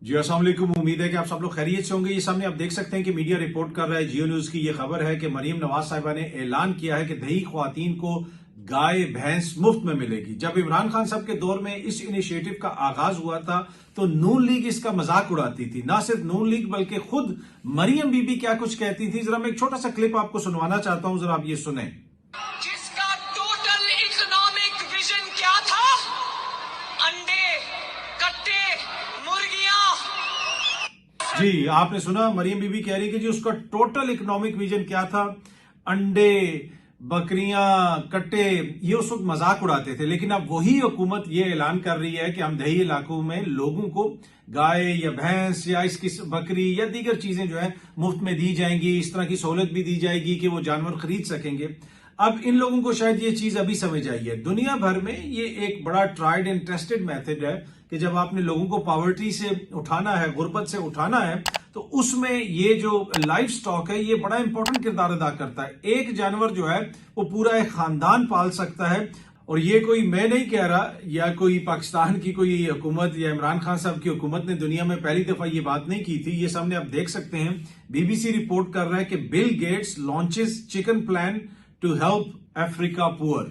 जी अस्सलाम वालेकुम। उम्मीद है कि आप सब लोग खैरियत से होंगे। ये सामने आप देख सकते हैं कि मीडिया रिपोर्ट कर रहा है, जियो न्यूज की ये खबर है कि मरीम नवाज साहिबा ने ऐलान किया है कि दही ख्वातीन को गाय भैंस मुफ्त में मिलेगी। जब इमरान खान साहब के दौर में इस इनिशिएटिव का आगाज हुआ था तो नून लीग इसका मजाक उड़ाती थी। ना सिर्फ नून लीग बल्कि खुद मरियम बीबी क्या कुछ कहती थी। जरा मैं एक छोटा सा क्लिप आपको सुनवाना चाहता हूं, जरा आप ये सुने। जिसका टोटल इकोनॉमिक विजन क्या था? अंडे, कट्टे, मुर्गियां। जी आपने सुना, मरियम बीबी कह रही कि जी उसका टोटल इकोनॉमिक विजन क्या था? अंडे, बकरियां, कट्टे। ये उस वक्त मजाक उड़ाते थे, लेकिन अब वही हुकूमत ये ऐलान कर रही है कि हम दही इलाकों में लोगों को गाय या भैंस या इसकी बकरी या दीगर चीजें जो है मुफ्त में दी जाएंगी। इस तरह की सहूलत भी दी जाएगी कि वो जानवर खरीद सकेंगे। अब इन लोगों को शायद ये चीज अभी समझ आई है। दुनिया भर में ये एक बड़ा ट्राइड एंड टेस्टेड मेथड है कि जब आपने लोगों को पॉवर्टी से उठाना है, गुर्बत से उठाना है, तो उसमें ये जो लाइफ स्टॉक है ये बड़ा इंपॉर्टेंट किरदार अदा करता है। एक जानवर जो है वो पूरा एक खानदान पाल सकता है। और ये कोई मैं नहीं कह रहा, या कोई पाकिस्तान की कोई हुकूमत या इमरान खान साहब की हुकूमत ने दुनिया में पहली दफा ये बात नहीं की थी। ये सामने आप देख सकते हैं, बीबीसी रिपोर्ट कर रहा है कि Bill Gates launches chicken plan to help Africa poor,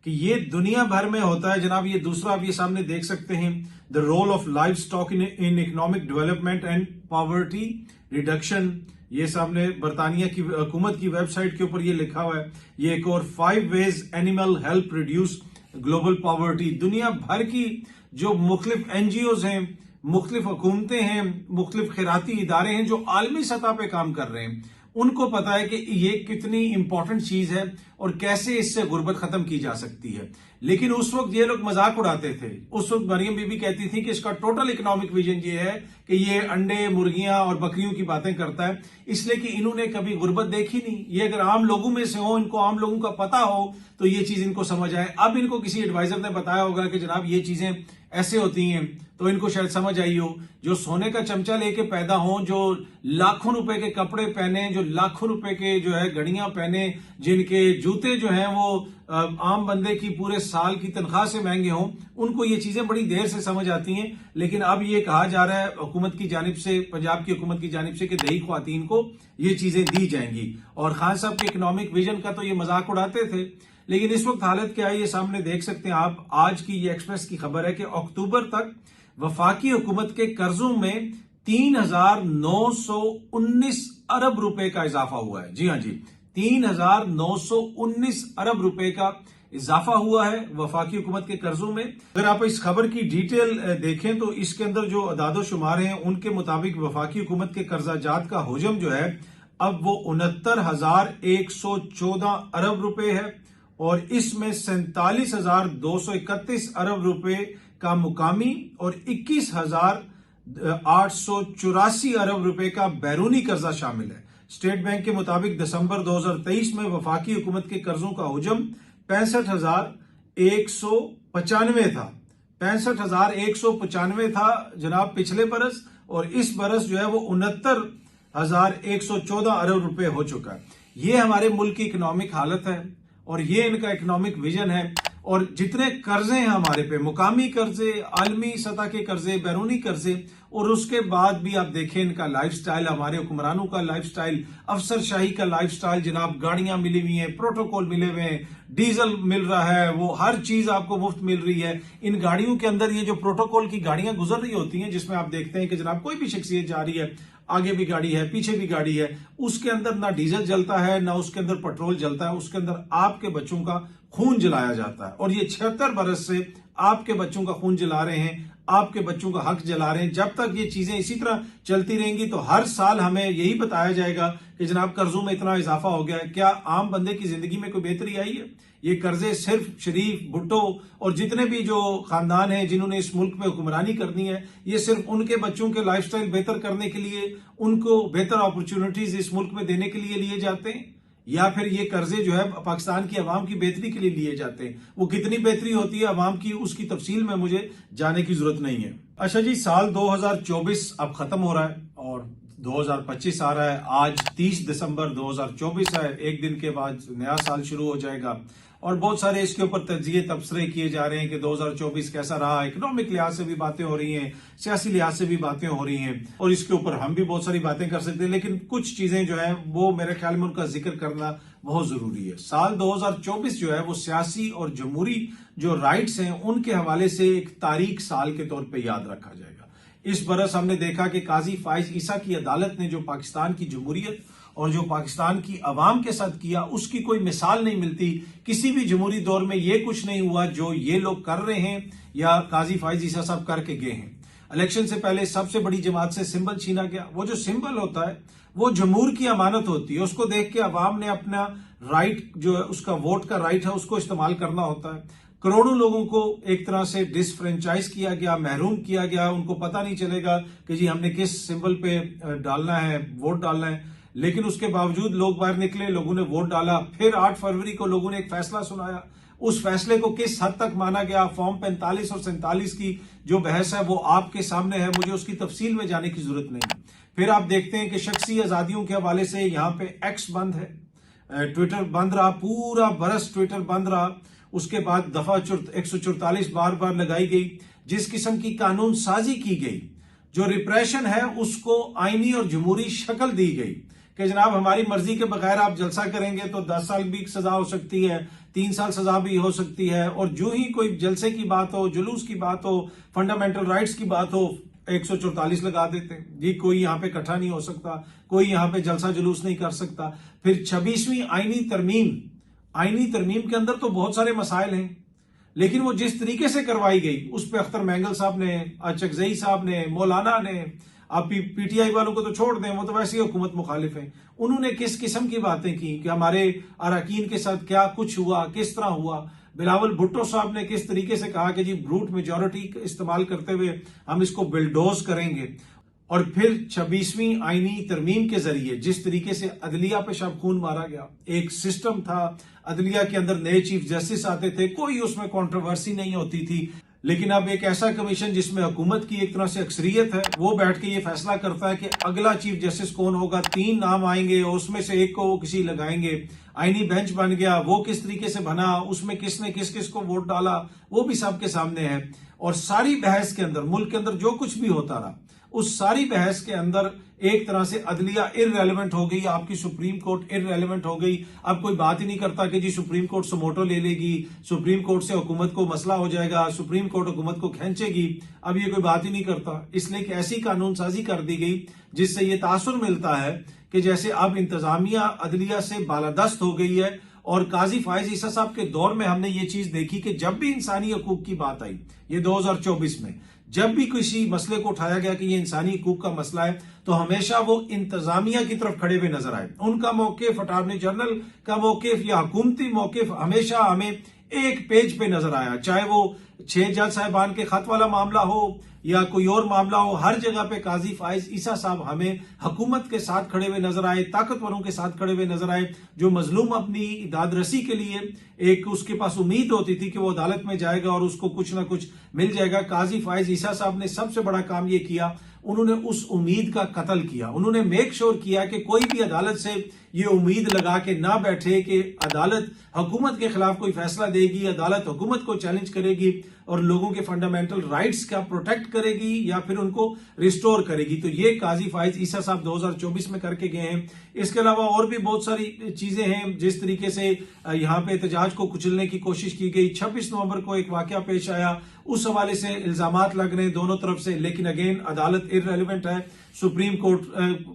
कि ये दुनिया भर में होता है जनाब। ये दूसरा आप ये सामने देख सकते हैं, the role of livestock in economic development and poverty reduction. ये सामने बरतानिया की हुकूमत की वेबसाइट के ऊपर ये लिखा हुआ है। ये एक और 5 ways animal help reduce global poverty. दुनिया भर की जो मुख्तलिफ एनजीओज हैं, मुख्तलिफ हुकूमतें हैं, मुख्तलिफ खैराती इदारे हैं जो आलमी सतह पे काम कर रहे हैं, उनको पता है कि ये कितनी इंपॉर्टेंट चीज है और कैसे इससे गुर्बत खत्म की जा सकती है। लेकिन उस वक्त ये लोग मजाक उड़ाते थे। उस वक्त मरियम बीबी कहती थी कि इसका टोटल इकोनॉमिक विजन ये है कि ये अंडे, मुर्गियां और बकरियों की बातें करता है, इसलिए कि इन्होंने कभी गुर्बत देखी नहीं। ये अगर आम लोगों में से हो, इनको आम लोगों का पता हो, तो ये चीज इनको समझ आए। अब इनको किसी एडवाइजर ने बताया होगा कि जनाब ये चीजें ऐसे होती हैं, तो इनको शायद समझ आई हो। जो सोने का चमचा लेके पैदा हो, जो लाखों रुपए के कपड़े पहने, जो लाखों रुपए के जो है घड़ियां पहने, जिनके जूते जो हैं वो आम बंदे की पूरे साल की तनख्वाह से महंगे हों, उनको ये चीजें बड़ी देर से समझ आती हैं। लेकिन अब ये कहा जा रहा है हुकूमत की जानिब से, पंजाब की हुकूमत की जानिब से, कि दही ख्वातीन को ये चीजें दी जाएंगी। और खान साहब के इकोनॉमिक विजन का तो ये मजाक उड़ाते थे, लेकिन इस वक्त हालत क्या है ये सामने देख सकते हैं आप। आज की ये एक्सप्रेस की खबर है कि अक्टूबर तक वफाकी हुकूमत के कर्जों में 3,919 अरब रुपए का इजाफा हुआ है। जी हाँ जी, 3,919 अरब रुपए का इजाफा हुआ है वफाकी हुकूमत के कर्जों में। अगर आप इस खबर की डिटेल देखें तो इसके अंदर जो अदादो शुमार हैं उनके मुताबिक वफाकी हुकूमत के कर्जाजात का हुजम जो है अब वो 69,114 अरब रुपए है, और इसमें 47,231 अरब रुपए का मुकामी और 21,884 अरब रुपए का बैरूनी कर्जा शामिल है। स्टेट बैंक के मुताबिक दिसंबर 2023 में वफाकी हुकूमत के कर्जों का हुजम 65,195 था। 65,195 था जनाब पिछले बरस, और इस बरस जो है वो 69,114 अरब रुपए हो चुका है। ये हमारे मुल्क की इकोनॉमिक हालत है और ये इनका इकोनॉमिक विजन है। और जितने कर्जे हैं हमारे पे, मुकामी कर्जे, आलमी सतह के कर्जे, बैरूनी कर्जे, और उसके बाद भी आप देखें इनका लाइफस्टाइल, हमारे हुक्मरानों का लाइफस्टाइल, अफसरशाही का लाइफस्टाइल। जनाब गाड़ियां मिली हुई हैं, प्रोटोकॉल मिले हुए हैं, डीजल मिल रहा है, वो हर चीज आपको मुफ्त मिल रही है। इन गाड़ियों के अंदर ये जो प्रोटोकॉल की गाड़ियां गुजर रही होती हैं, जिसमें आप देखते हैं कि जनाब कोई भी शख्सियत जा रही है, आगे भी गाड़ी है, पीछे भी गाड़ी है, उसके अंदर ना डीजल जलता है, ना उसके अंदर पेट्रोल जलता है, उसके अंदर आपके बच्चों का खून जलाया जाता है। और ये 76 बरस से आपके बच्चों का खून जला रहे हैं, आपके बच्चों का हक जला रहे हैं। जब तक ये चीजें इसी तरह चलती रहेंगी तो हर साल हमें यही बताया जाएगा कि जनाब कर्जों में इतना इजाफा हो गया है। क्या आम बंदे की जिंदगी में कोई बेहतरी आई है? ये कर्जे सिर्फ शरीफ, भुट्टो और जितने भी जो खानदान हैं जिन्होंने इस मुल्क में हुक्मरानी करनी है, ये सिर्फ उनके बच्चों के लाइफस्टाइल बेहतर करने के लिए, उनको बेहतर अपॉर्चुनिटीज इस मुल्क में देने के लिए लिए जाते हैं, या फिर ये कर्जे जो है पाकिस्तान की आवाम की बेहतरी के लिए लिए जाते हैं? वो कितनी बेहतरी होती है आवाम की, उसकी तफसील में मुझे जाने की जरूरत नहीं है। अच्छा जी, साल 2024 अब खत्म हो रहा है और 2025 आ रहा है। आज 30 दिसंबर 2024 है, एक दिन के बाद नया साल शुरू हो जाएगा। और बहुत सारे इसके ऊपर तजिए तबसरे किए जा रहे हैं कि 2024 कैसा रहा। इकोनॉमिक लिहाज से भी बातें हो रही हैं, सियासी लिहाज से भी बातें हो रही हैं, और इसके ऊपर हम भी बहुत सारी बातें कर सकते हैं, लेकिन कुछ चीजें जो है वो मेरे ख्याल में उनका जिक्र करना बहुत जरूरी है। साल 2024 जो है वो सियासी और जमहूरी जो राइट्स हैं उनके हवाले से एक तारीख साल के तौर पर याद रखा जाएगा। इस बरस हमने देखा कि काजी फाइज ईसा की अदालत ने जो पाकिस्तान की जमहूरियत और जो पाकिस्तान की अवाम के साथ किया, उसकी कोई मिसाल नहीं मिलती। किसी भी जमहूरी दौर में ये कुछ नहीं हुआ जो ये लोग कर रहे हैं या काजी फाइज ईसा साहब करके गए हैं। इलेक्शन से पहले सबसे बड़ी जमात से सिंबल छीना गया। वो जो सिंबल होता है वो जमहूर की अमानत होती है, उसको देख के अवाम ने अपना राइट जो है, उसका वोट का राइट है, उसको इस्तेमाल करना होता है। करोड़ों लोगों को एक तरह से डिसफ्रेंचाइज किया गया, महरूम किया गया। उनको पता नहीं चलेगा कि जी हमने किस सिंबल पे डालना है, वोट डालना है, लेकिन उसके बावजूद लोग बाहर निकले, लोगों ने वोट डाला। फिर 8 फरवरी को लोगों ने एक फैसला सुनाया। उस फैसले को किस हद तक माना गया, फॉर्म 45 और 47 की जो बहस है वो आपके सामने है, मुझे उसकी तफसील में जाने की जरूरत नहीं। फिर आप देखते हैं कि शख्सी आजादियों के हवाले से यहाँ पे एक्स बंद है, ट्विटर बंद रहा, पूरा बरस ट्विटर बंद रहा। उसके बाद दफा 144 बार बार लगाई गई। जिस किस्म की कानून साजी की गई, जो रिप्रेशन है उसको आईनी और जमहूरी शक्ल दी गई कि जनाब हमारी मर्जी के बगैर आप जलसा करेंगे तो 10 साल भी सजा हो सकती है, 3 साल सजा भी हो सकती है। और जो ही कोई जलसे की बात हो, जुलूस की बात हो, फंडामेंटल राइट्स की बात हो, 144 लगा देते हैं जी, कोई यहां पे इकट्ठा नहीं हो सकता, कोई यहां पे जलसा जुलूस नहीं कर सकता। फिर 26वीं आईनी तरमीम के अंदर तो बहुत सारे मसाइल हैं, लेकिन वो जिस तरीके से करवाई गई उस पर अख्तर मैंगल साहब ने, चकजई साहब ने, मौलाना ने, आप पीटीआई वालों को तो छोड़ दें, वो तो वैसे ही हुकूमत मुखालिफ हैं, उन्होंने किस किस्म की बातें की कि हमारे अरकान के साथ क्या कुछ हुआ, किस तरह हुआ। बिलावल भुट्टो साहब ने किस तरीके से कहा कि जी ब्रूट मेजॉरिटी इस्तेमाल करते हुए हम इसको बिल्डोज करेंगे। और फिर 26वीं आईनी तरमीम के जरिए जिस तरीके से अदलिया पे शबखून मारा गया, एक सिस्टम था, अदलिया के अंदर नए चीफ जस्टिस आते थे, कोई उसमें कंट्रोवर्सी नहीं होती थी। लेकिन अब एक ऐसा कमीशन जिसमें हुकूमत की एक तरह से अक्सरियत है, वो बैठ के ये फैसला करता है कि अगला चीफ जस्टिस कौन होगा। 3 नाम आएंगे, उसमें से एक को वो किसी लगाएंगे। आईनी बेंच बन गया, वो किस तरीके से बना, उसमें किसने किस किस को वोट डाला, वो भी सबके सामने है। और सारी बहस के अंदर, मुल्क के अंदर जो कुछ भी होता रहा, उस सारी बहस के अंदर एक तरह से अदलिया इररेलेवेंट हो गई, आपकी सुप्रीम कोर्ट इररेलेवेंट हो गई। अब कोई बात ही नहीं करता कि जी सुप्रीम कोर्ट समोटो ले लेगी, सुप्रीम कोर्ट से हुकूमत को मसला हो जाएगा, सुप्रीम कोर्ट हुकूमत को खींचेगी। अब ये कोई बात ही नहीं करता, इसलिए कि ऐसी कानून साजी कर दी गई जिससे ये तासुर मिलता है कि जैसे अब इंतजामिया अदलिया से बालादस्त हो गई है। और काजी फाइज ईसा साहब के दौर में हमने ये चीज देखी कि जब भी इंसानी हकूक की बात आई, ये 2024 में जब भी किसी मसले को उठाया गया कि ये इंसानी हकूक का मसला है, तो हमेशा वो इंतजामिया की तरफ खड़े हुए नजर आए। उनका मौकिफ, अटॉर्नी जनरल का मौकिफ या हुकूमती मौकिफ हमेशा हमें एक पेज पे नजर आया, चाहे वो 6 जज साहिबान के खत वाला मामला हो या कोई और मामला हो। हर जगह पे काजी फाइज ईसा साहब हमें हुकूमत के साथ खड़े हुए नजर आए, ताकतवरों के साथ खड़े हुए नजर आए। जो मजलूम अपनी दादरसी के लिए एक उसके पास उम्मीद होती थी कि वो अदालत में जाएगा और उसको कुछ ना कुछ मिल जाएगा, काजी फाइज ईसा साहब ने सबसे बड़ा काम ये किया, उन्होंने उस उम्मीद का कत्ल किया। उन्होंने मेक श्योर किया कि कोई भी अदालत से ये उम्मीद लगा के ना बैठे कि अदालत हुकूमत के खिलाफ कोई फैसला देगी, अदालत हुकूमत को चैलेंज करेगी और लोगों के फंडामेंटल राइट्स का प्रोटेक्ट करेगी या फिर उनको रिस्टोर करेगी। तो ये काजी फाइज ईसा साहब 2024 में करके गए हैं। इसके अलावा और भी बहुत सारी चीजें हैं, जिस तरीके से यहाँ पे एहतजाज को कुचलने की कोशिश की गई। 26 नवंबर को एक वाकया पेश आया, उस हवाले से इल्जामात लग रहे हैं दोनों तरफ से, लेकिन अगेन अदालत इररेलेवेंट है। सुप्रीम कोर्ट,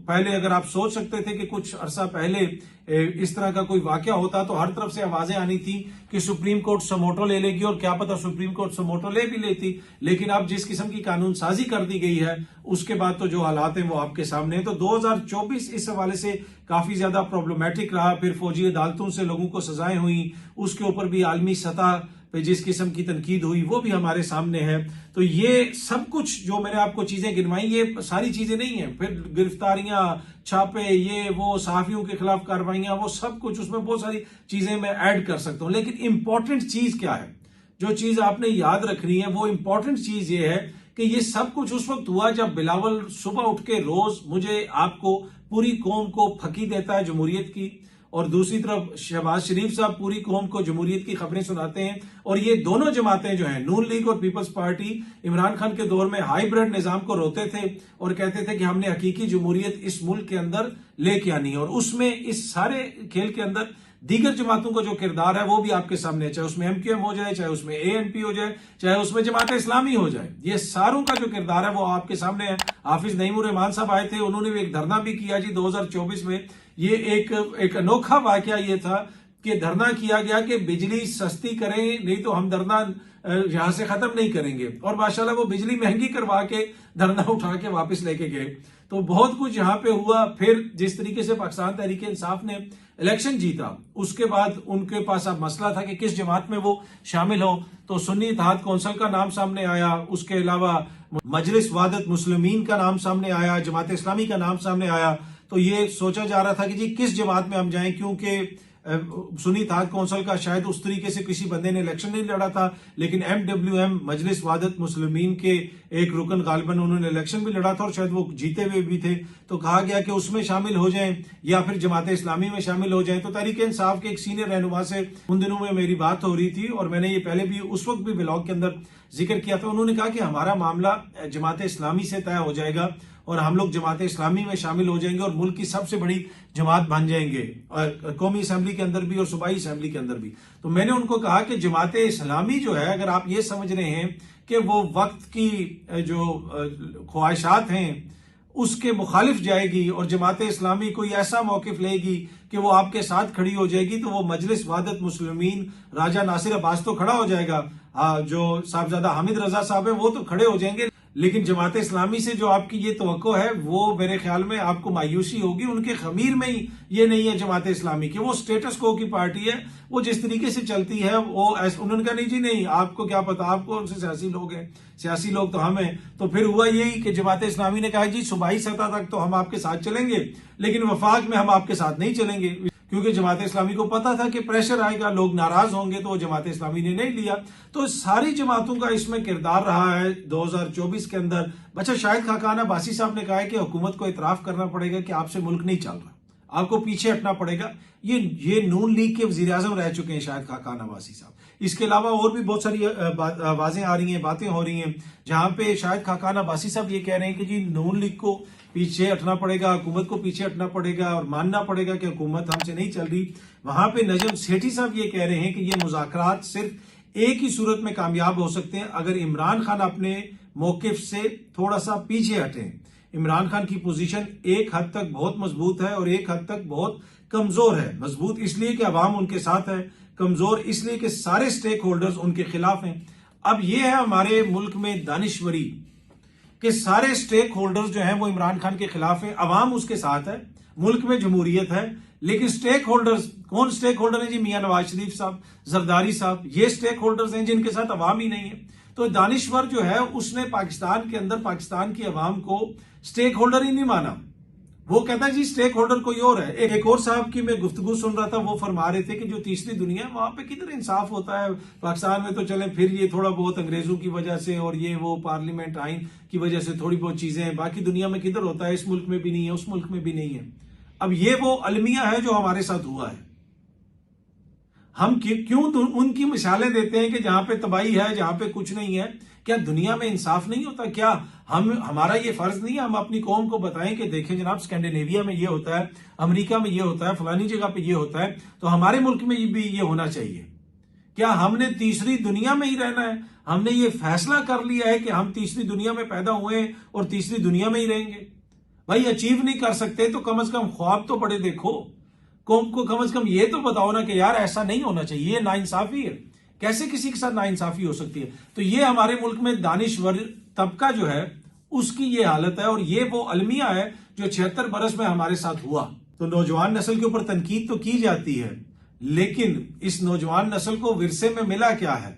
पहले अगर आप सोच सकते थे कि कुछ अरसा पहले इस तरह का कोई वाकया होता तो हर तरफ से आवाजें आनी थी कि सुप्रीम कोर्ट समोटो ले लेगी, और क्या पता सुप्रीम कोर्ट समोटो ले भी लेती। लेकिन अब जिस किस्म की कानून साजी कर दी गई है, उसके बाद तो जो हालात हैं वो आपके सामने है। तो 2024 इस हवाले से काफी ज्यादा प्रॉब्लमेटिक रहा। फिर फौजी अदालतों से लोगों को सजाएं हुई, उसके ऊपर भी आलमी सतह पे जिस किस्म की तनकीद हुई वो भी हमारे सामने है। तो ये सब कुछ जो मैंने आपको चीजें गिनवाई, ये सारी चीजें नहीं है। फिर गिरफ्तारियां, छापे, ये वो, सहाफियों के खिलाफ कार्रवाइयां, वो सब कुछ, उसमें बहुत सारी चीजें मैं ऐड कर सकता हूं। लेकिन इंपॉर्टेंट चीज क्या है, जो चीज आपने याद रखनी है, वो इंपॉर्टेंट चीज ये है कि ये सब कुछ उस वक्त हुआ जब बिलावल सुबह उठ के रोज मुझे, आपको, पूरी कौम को फकी देता है जमहूरियत की, और दूसरी तरफ शहबाज शरीफ साहब पूरी कौम को जमहूरियत की खबरें सुनाते हैं। और ये दोनों जमातें जो हैं, नून लीग और पीपल्स पार्टी, इमरान खान के दौर में हाइब्रिड निजाम को रोते थे और कहते थे कि हमने हकीकी जमहूरियत इस मुल्क के अंदर लेके आनी है। और उसमें इस सारे खेल के अंदर दीगर जमातों का जो किरदार है वो भी आपके सामने है, चाहे उसमें MQM हो जाए, चाहे उसमें ANP हो जाए, चाहे उसमें जमात इस्लामी हो जाए, ये सारों का जो किरदार है वो आपके सामने है। हाफिज नईमुर रहमान साहब आए थे, उन्होंने भी एक धरना भी किया जी 2024 में। ये एक अनोखा वाकया ये था कि धरना किया गया कि बिजली सस्ती करें, नहीं तो हम धरना यहां से खत्म नहीं करेंगे। और माशाल्लाह वो बिजली महंगी करवा के धरना उठा के वापस लेके गए। तो बहुत कुछ यहाँ पे हुआ। फिर जिस तरीके से पाकिस्तान तहरीक इंसाफ ने इलेक्शन जीता, उसके बाद उनके पास अब मसला था कि किस जमात में वो शामिल हो। तो सुन्नी इत्तेहाद कौंसिल का नाम सामने आया, उसके अलावा मजलिस वादत मुस्लिमीन का नाम सामने आया, जमात इस्लामी का नाम सामने आया। तो ये सोचा जा रहा था कि जी किस जमात में हम जाएं, क्योंकि सुन्नी इत्तेहाद कौंसिल का शायद उस तरीके से किसी बंदे ने इलेक्शन नहीं लड़ा था, लेकिन MWM मजलिस वादत मुस्लिमीन के एक रुकन गालिबन उन्होंने इलेक्शन भी लड़ा था और शायद वो जीते हुए भी थे। तो कहा गया कि उसमें शामिल हो जाएं या फिर जमात इस्लामी में शामिल हो जाएं। तो तहरीक इंसाफ के एक सीनियर रहनुमा से उन दिनों में मेरी बात हो रही थी और मैंने ये पहले भी उस वक्त भी ब्लॉग के अंदर जिक्र किया था। उन्होंने कहा कि हमारा मामला जमात इस्लामी से तय हो जाएगा और हम लोग जमात इस्लामी में शामिल हो जाएंगे और मुल्क की सबसे बड़ी जमात बन जाएंगे, और कौमी असेंबली के अंदर भी और सूबाई असेंबली के अंदर भी। तो मैंने उनको कहा कि जमात इस्लामी जो है, अगर आप ये समझ रहे हैं कि वो वक्त की जो ख्वाहिशात हैं उसके मुखालिफ जाएगी और जमात इस्लामी कोई ऐसा मौकिफ लेगी कि वो आपके साथ खड़ी हो जाएगी, तो वो मजलिस वादत मुस्लिमीन राजा नासिर अब्बास तो खड़ा हो जाएगा, जो साहबजादा हामिद रजा साहब है वो तो खड़े हो जाएंगे, लेकिन जमात इस्लामी से जो आपकी ये तवक्को है वो मेरे ख्याल में आपको मायूसी होगी। उनके खमीर में ही ये नहीं है जमात इस्लामी की, वो स्टेटस को की पार्टी है, वो जिस तरीके से चलती है वो उन्होंने कहा नहीं जी नहीं, आपको क्या पता, आपको उनसे सियासी लोग हैं, सियासी लोग तो हम हैं। तो फिर हुआ यही कि जमात इस्लामी ने कहा जी सूबाई सतह तक तो हम आपके साथ चलेंगे, लेकिन वफाक में हम आपके साथ नहीं चलेंगे, क्योंकि जमात इस्लामी को पता था कि प्रेशर आएगा, लोग नाराज होंगे, तो जमात इस्लामी ने नहीं लिया। तो सारी जमातों का इसमें किरदार रहा है 2024 के अंदर। अच्छा, शाहिद खाकान अब्बासी साहब ने कहा है कि हुकूमत को इतराफ करना पड़ेगा कि आपसे मुल्क नहीं चल रहा, आपको पीछे हटना पड़ेगा। ये नून लीग के वजीर आजम रह चुके हैं शाहिद खाकान अब्बासी साहब। इसके अलावा और भी बहुत सारी आवाजें आ रही हैं, बातें हो रही हैं, जहां पे शाहिद खाकान अब्बासी साहब ये कह रहे हैं कि जी नून लीग को पीछे हटना पड़ेगा, हुकूमत को पीछे हटना पड़ेगा और मानना पड़ेगा कि हुकूमत हमसे नहीं चल रही। वहां पे नजम सेठी साहब ये कह रहे हैं कि ये मुज़ाकरात सिर्फ एक ही सूरत में कामयाब हो सकते हैं, अगर इमरान खान अपने मौकिफ से थोड़ा सा पीछे हटें। इमरान खान की पोजीशन एक हद तक बहुत मजबूत है और एक हद तक बहुत कमजोर है। मजबूत इसलिए कि अवाम उनके साथ है, कमजोर इसलिए कि सारे स्टेक होल्डर्स उनके खिलाफ हैं। अब ये है हमारे मुल्क में दानिश्वरी कि सारे स्टेक होल्डर्स जो हैं वो इमरान खान के खिलाफ है, अवाम उसके साथ है, मुल्क में जमहूरियत है, लेकिन स्टेक होल्डर्स कौन स्टेक होल्डर है जी? मियां नवाज शरीफ साहब, जरदारी साहब, ये स्टेक होल्डर्स हैं जिनके साथ अवाम ही नहीं है। तो दानिश्वर जो है उसने पाकिस्तान के अंदर पाकिस्तान की अवाम को स्टेक होल्डर ही नहीं माना। वो कहता है जी स्टेक होल्डर कोई और है। एक और साहब की मैं गुफ्तगू सुन रहा था, वो फरमा रहे थे कि जो तीसरी दुनिया वहां पे किधर इंसाफ होता है, पाकिस्तान में तो चले फिर ये थोड़ा बहुत अंग्रेजों की वजह से और ये वो पार्लियामेंट आइन की वजह से थोड़ी बहुत चीजें हैं, बाकी दुनिया में किधर होता है, इस मुल्क में भी नहीं है, उस मुल्क में भी नहीं है। अब ये वो अलमिया है जो हमारे साथ हुआ है। हम क्यों उनकी मिसालें देते हैं कि जहां पे तबाही है, जहां पे कुछ नहीं है? क्या दुनिया में इंसाफ नहीं होता? क्या हमारा ये फर्ज नहीं है हम अपनी कौम को बताएं कि देखें जनाब स्कैंडिनेविया में ये होता है, अमेरिका में ये होता है, फलानी जगह पे ये होता है, तो हमारे मुल्क में भी ये होना चाहिए। क्या हमने तीसरी दुनिया में ही रहना है? हमने ये फैसला कर लिया है कि हम तीसरी दुनिया में पैदा हुए हैं और तीसरी दुनिया में ही रहेंगे? भाई अचीव नहीं कर सकते तो कम से कम ख्वाब तो बड़े देखो, कौम को कम से कम ये तो बताओ ना कि यार ऐसा नहीं होना चाहिए, ये नाइंसाफी है। कैसे किसी के साथ नाइंसाफी हो सकती है? तो ये हमारे मुल्क में दानिश्वर तबका जो है उसकी ये हालत है और ये वो अलमिया है जो 76 बरस में हमारे साथ हुआ। तो नौजवान नस्ल के ऊपर तनकीद तो की जाती है, लेकिन इस नौजवान नस्ल को विरसे में मिला क्या है?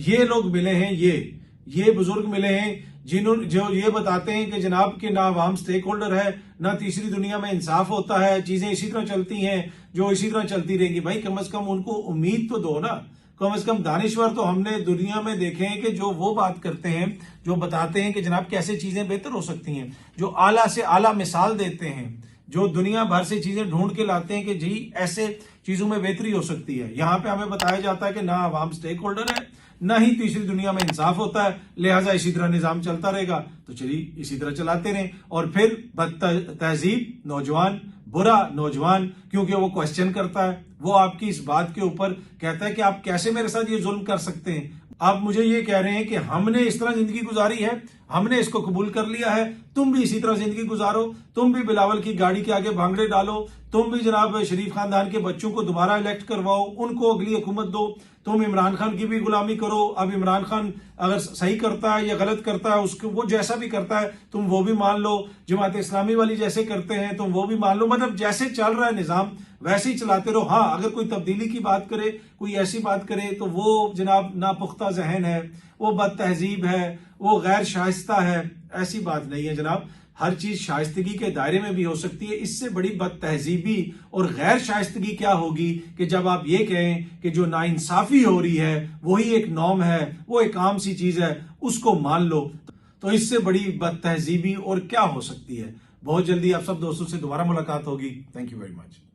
ये लोग मिले हैं, ये बुजुर्ग मिले हैं जो ये बताते हैं कि जनाब के ना आवाम स्टेक होल्डर है, ना तीसरी दुनिया में इंसाफ होता है, चीजें इसी तरह चलती हैं जो इसी तरह चलती रहेंगी। भाई कम से कम उनको उम्मीद तो दो ना, कम से कम दानिश्वर तो हमने दुनिया में देखे हैं कि जो वो बात करते हैं, जो बताते हैं कि जनाब कैसे चीजें बेहतर हो सकती हैं, जो आला से आला मिसाल देते हैं, जो दुनिया भर से चीजें ढूंढ के लाते हैं कि जी ऐसे चीजों में बेहतरी हो सकती है। यहाँ पे हमें बताया जाता है कि ना अवाम स्टेक होल्डर है, ना ही तीसरी दुनिया में इंसाफ होता है, लिहाजा इसी तरह निजाम चलता रहेगा। तो चलिए इसी तरह चलाते रहें। और फिर बद तहजीब नौजवान, बुरा नौजवान, क्योंकि वो क्वेश्चन करता है, वो आपकी इस बात के ऊपर कहता है कि आप कैसे मेरे साथ ये जुल्म कर सकते हैं। आप मुझे ये कह रहे हैं कि हमने इस तरह जिंदगी गुजारी है, हमने इसको कबूल कर लिया है, तुम भी इसी तरह जिंदगी गुजारो, तुम भी बिलावल की गाड़ी के आगे भांगड़े डालो, तुम भी जनाब शरीफ खानदान के बच्चों को दोबारा इलेक्ट करवाओ, उनको अगली हुकूमत दो, तुम इमरान खान की भी गुलामी करो। अब इमरान खान अगर सही करता है या गलत करता है, उसको वो जैसा भी करता है तुम वो भी मान लो, जमात इस्लामी वाली जैसे करते हैं तुम वो भी मान लो, मतलब जैसे चल रहा है निजाम वैसे ही चलाते रहो। हाँ, अगर कोई तब्दीली की बात करे, कोई ऐसी बात करे तो वो जनाब नापुख्ता जहन है, वो बद तहजीब है, वो गैर शाइस्ता है। ऐसी बात नहीं है जनाब, हर चीज शाइस्तगी के दायरे में भी हो सकती है। इससे बड़ी बद तहजीबी और गैर शाइस्तगी क्या होगी कि जब आप ये कहें कि जो नाइंसाफी हो रही है वही एक नॉर्म है, वो एक आम सी चीज है, उसको मान लो। तो इससे बड़ी बद तहजीबी और क्या हो सकती है। बहुत जल्दी आप सब दोस्तों से दोबारा मुलाकात होगी। Thank you very much.